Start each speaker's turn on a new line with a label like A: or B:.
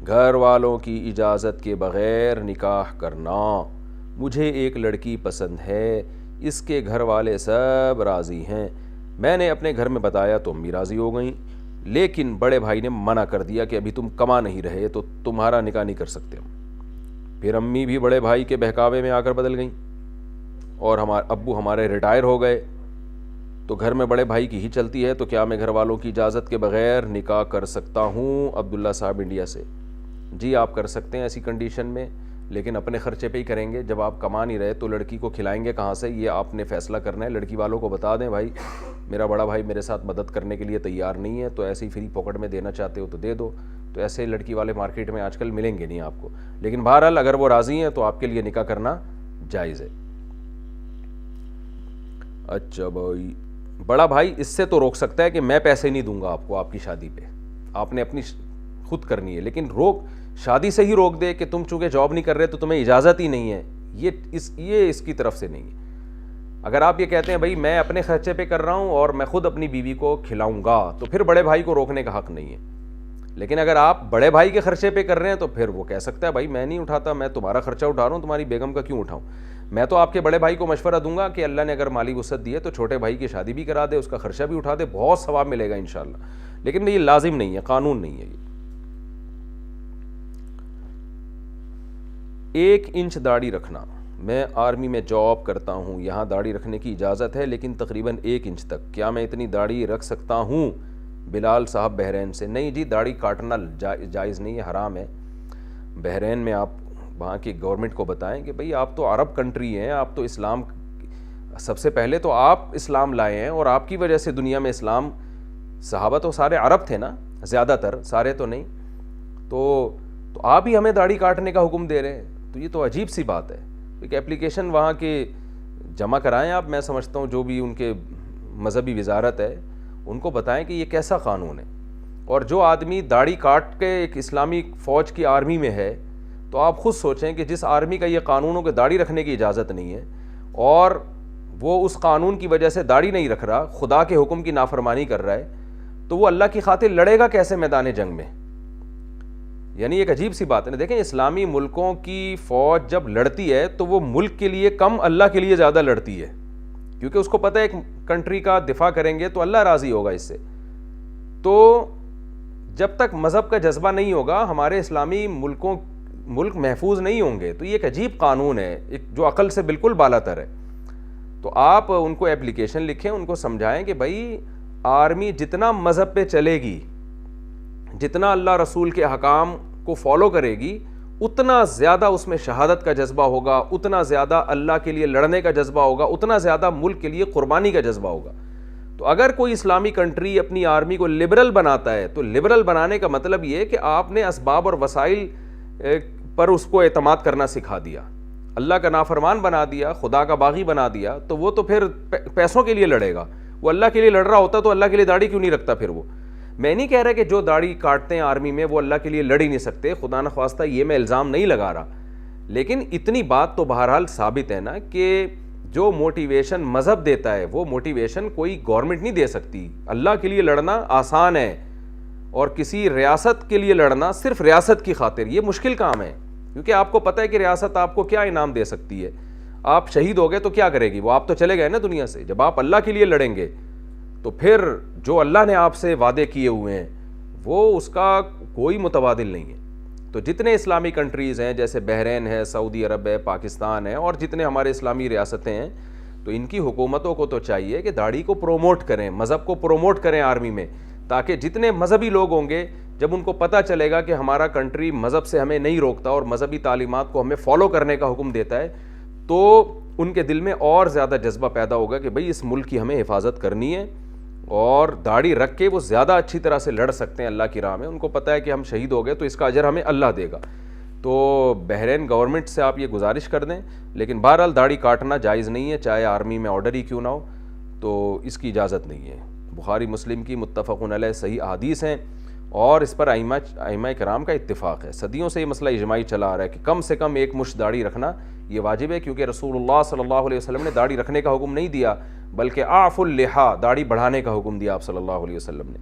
A: گھر والوں کی اجازت کے بغیر نکاح کرنا۔ مجھے ایک لڑکی پسند ہے، اس کے گھر والے سب راضی ہیں، میں نے اپنے گھر میں بتایا تو امی راضی ہو گئیں، لیکن بڑے بھائی نے منع کر دیا کہ ابھی تم کما نہیں رہے تو تمہارا نکاح نہیں کر سکتے ہم۔ پھر امی بھی بڑے بھائی کے بہکاوے میں آ کر بدل گئیں، اور ابو ہمارے ریٹائر ہو گئے، تو گھر میں بڑے بھائی کی ہی چلتی ہے، تو کیا میں گھر والوں کی اجازت کے بغیر نکاح کر سکتا ہوں؟ عبداللہ صاحب انڈیا سے۔ جی آپ کر سکتے ہیں ایسی کنڈیشن میں، لیکن اپنے خرچے پہ ہی کریں گے۔ جب آپ کما نہیں رہے تو لڑکی کو کھلائیں گے کہاں سے، یہ آپ نے فیصلہ کرنا ہے۔ لڑکی والوں کو بتا دیں بھائی میرا بڑا بھائی میرے ساتھ مدد کرنے کے لیے تیار نہیں ہے، تو ایسے ہی فری پاکٹ میں دینا چاہتے ہو تو دے دو۔ تو ایسے لڑکی والے مارکیٹ میں آج کل ملیں گے نہیں آپ کو، لیکن بہرحال اگر وہ راضی ہیں تو آپ کے لیے نکاح کرنا جائز ہے۔ اچھا بھائی، بڑا بھائی اس سے تو روک سکتا ہے کہ میں پیسے نہیں دوں گا آپ کو آپ کی شادی پہ، آپ نے اپنی خود کرنی ہے، لیکن شادی سے ہی روک دے کہ تم چونکہ جاب نہیں کر رہے تو تمہیں اجازت ہی نہیں ہے، یہ اس کی طرف سے نہیں ہے۔ اگر آپ یہ کہتے ہیں بھائی میں اپنے خرچے پہ کر رہا ہوں اور میں خود اپنی بیوی کو کھلاؤں گا، تو پھر بڑے بھائی کو روکنے کا حق نہیں ہے۔ لیکن اگر آپ بڑے بھائی کے خرچے پہ کر رہے ہیں تو پھر وہ کہہ سکتا ہے بھائی میں نہیں اٹھاتا، میں تمہارا خرچہ اٹھا رہا ہوں، تمہاری بیگم کا کیوں اٹھاؤں۔ میں تو آپ کے بڑے بھائی کو مشورہ دوں گا کہ اللہ نے اگر مالی وسعت دی ہے تو چھوٹے بھائی کی شادی بھی کرا دے، اس کا خرچہ بھی اٹھا دے، بہت ثواب ملے گا انشاءاللہ، لیکن یہ لازم نہیں ہے، قانون نہیں ہے یہ۔ 1 انچ داڑھی رکھنا۔ میں آرمی میں جاب کرتا ہوں، یہاں داڑھی رکھنے کی اجازت ہے لیکن تقریباً 1 انچ تک، کیا میں اتنی داڑھی رکھ سکتا ہوں؟ بلال صاحب بحرین سے۔ نہیں جی، داڑھی کاٹنا جائز نہیں ہے، حرام ہے۔ بحرین میں آپ وہاں کی گورنمنٹ کو بتائیں کہ بھئی آپ تو عرب کنٹری ہیں، آپ تو اسلام، سب سے پہلے تو آپ اسلام لائے ہیں اور آپ کی وجہ سے دنیا میں اسلام، صحابہ تو سارے عرب تھے نا، زیادہ تر، سارے تو نہیں، تو آپ ہی ہمیں داڑھی کاٹنے کا حکم دے رہے ہیں، تو یہ تو عجیب سی بات ہے۔ ایک اپلیکیشن وہاں کے جمع کرائیں آپ، میں سمجھتا ہوں جو بھی ان کے مذہبی وزارت ہے ان کو بتائیں کہ یہ کیسا قانون ہے۔ اور جو آدمی داڑھی کاٹ کے ایک اسلامی فوج کی آرمی میں ہے، تو آپ خود سوچیں کہ جس آرمی کا یہ قانونوں کے داڑھی رکھنے کی اجازت نہیں ہے اور وہ اس قانون کی وجہ سے داڑھی نہیں رکھ رہا، خدا کے حکم کی نافرمانی کر رہا ہے، تو وہ اللہ کی خاطر لڑے گا کیسے میدان جنگ میں؟ یعنی ایک عجیب سی بات ہے نا۔ دیکھیں اسلامی ملکوں کی فوج جب لڑتی ہے تو وہ ملک کے لیے کم، اللہ کے لیے زیادہ لڑتی ہے، کیونکہ اس کو پتہ ہے ایک کنٹری کا دفاع کریں گے تو اللہ راضی ہوگا اس سے۔ تو جب تک مذہب کا جذبہ نہیں ہوگا ہمارے اسلامی ملک محفوظ نہیں ہوں گے۔ تو یہ ایک عجیب قانون ہے، ایک جو عقل سے بالکل بالا تر ہے۔ تو آپ ان کو اپلیکیشن لکھیں، ان کو سمجھائیں کہ بھائی آرمی جتنا مذہب پہ چلے گی، جتنا اللہ رسول کے احکام کو فالو کرے گی، اتنا زیادہ اس میں شہادت کا جذبہ ہوگا، اتنا زیادہ اللہ کے لیے لڑنے کا جذبہ ہوگا، اتنا زیادہ ملک کے لیے قربانی کا جذبہ ہوگا۔ تو اگر کوئی اسلامی کنٹری اپنی آرمی کو لبرل بناتا ہے تو لبرل بنانے کا مطلب یہ ہے کہ آپ نے اسباب اور وسائل پر اس کو اعتماد کرنا سکھا دیا، اللہ کا نافرمان بنا دیا، خدا کا باغی بنا دیا، تو وہ تو پھر پیسوں کے لیے لڑے گا۔ وہ اللہ کے لیے لڑ رہا ہوتا تو اللہ کے لیے داڑھی کیوں نہیں رکھتا؟ پھر وہ، میں نہیں کہہ رہا کہ جو داڑھی کاٹتے ہیں آرمی میں وہ اللہ کے لیے لڑ ہی نہیں سکتے، خدا نخواستہ یہ میں الزام نہیں لگا رہا، لیکن اتنی بات تو بہرحال ثابت ہے نا کہ جو موٹیویشن مذہب دیتا ہے وہ موٹیویشن کوئی گورنمنٹ نہیں دے سکتی۔ اللہ کے لیے لڑنا آسان ہے، اور کسی ریاست کے لیے لڑنا صرف ریاست کی خاطر یہ مشکل کام ہے، کیونکہ آپ کو پتہ ہے کہ ریاست آپ کو کیا انعام دے سکتی ہے۔ آپ شہید ہو گئے تو کیا کرے گی وہ؟ آپ تو چلے گئے نا دنیا سے۔ جب آپ اللہ کے لیے لڑیں گے تو پھر جو اللہ نے آپ سے وعدے کیے ہوئے ہیں وہ اس کا کوئی متبادل نہیں ہے۔ تو جتنے اسلامی کنٹریز ہیں جیسے بحرین ہے، سعودی عرب ہے، پاکستان ہے، اور جتنے ہمارے اسلامی ریاستیں ہیں، تو ان کی حکومتوں کو تو چاہیے کہ داڑھی کو پروموٹ کریں، مذہب کو پروموٹ کریں آرمی میں، تاکہ جتنے مذہبی لوگ ہوں گے جب ان کو پتہ چلے گا کہ ہمارا کنٹری مذہب سے ہمیں نہیں روکتا اور مذہبی تعلیمات کو ہمیں فالو کرنے کا حکم دیتا ہے، تو ان کے دل میں اور زیادہ جذبہ پیدا ہوگا کہ بھئی اس ملک کی ہمیں حفاظت کرنی ہے، اور داڑھی رکھ کے وہ زیادہ اچھی طرح سے لڑ سکتے ہیں اللہ کی راہ میں۔ ان کو پتہ ہے کہ ہم شہید ہو گئے تو اس کا اجر ہمیں اللہ دے گا۔ تو بحرین گورنمنٹ سے آپ یہ گزارش کر دیں، لیکن بہرحال داڑھی کاٹنا جائز نہیں ہے، چاہے آرمی میں آرڈر ہی کیوں نہ ہو، تو اس کی اجازت نہیں ہے۔ بخاری مسلم کی متفق علیہ صحیح احادیث ہیں، اور اس پر ائمہ کرام کا اتفاق ہے۔ صدیوں سے یہ مسئلہ اجماعی چلا آ رہا ہے کہ کم سے کم 1 مشت داڑھی رکھنا یہ واجب ہے، کیونکہ رسول اللہ صلی اللہ علیہ وسلم نے داڑھی رکھنے کا حکم نہیں دیا بلکہ اعفوا اللحیٰ، داڑھی بڑھانے کا حکم دیا آپ صلی اللہ علیہ وسلم نے۔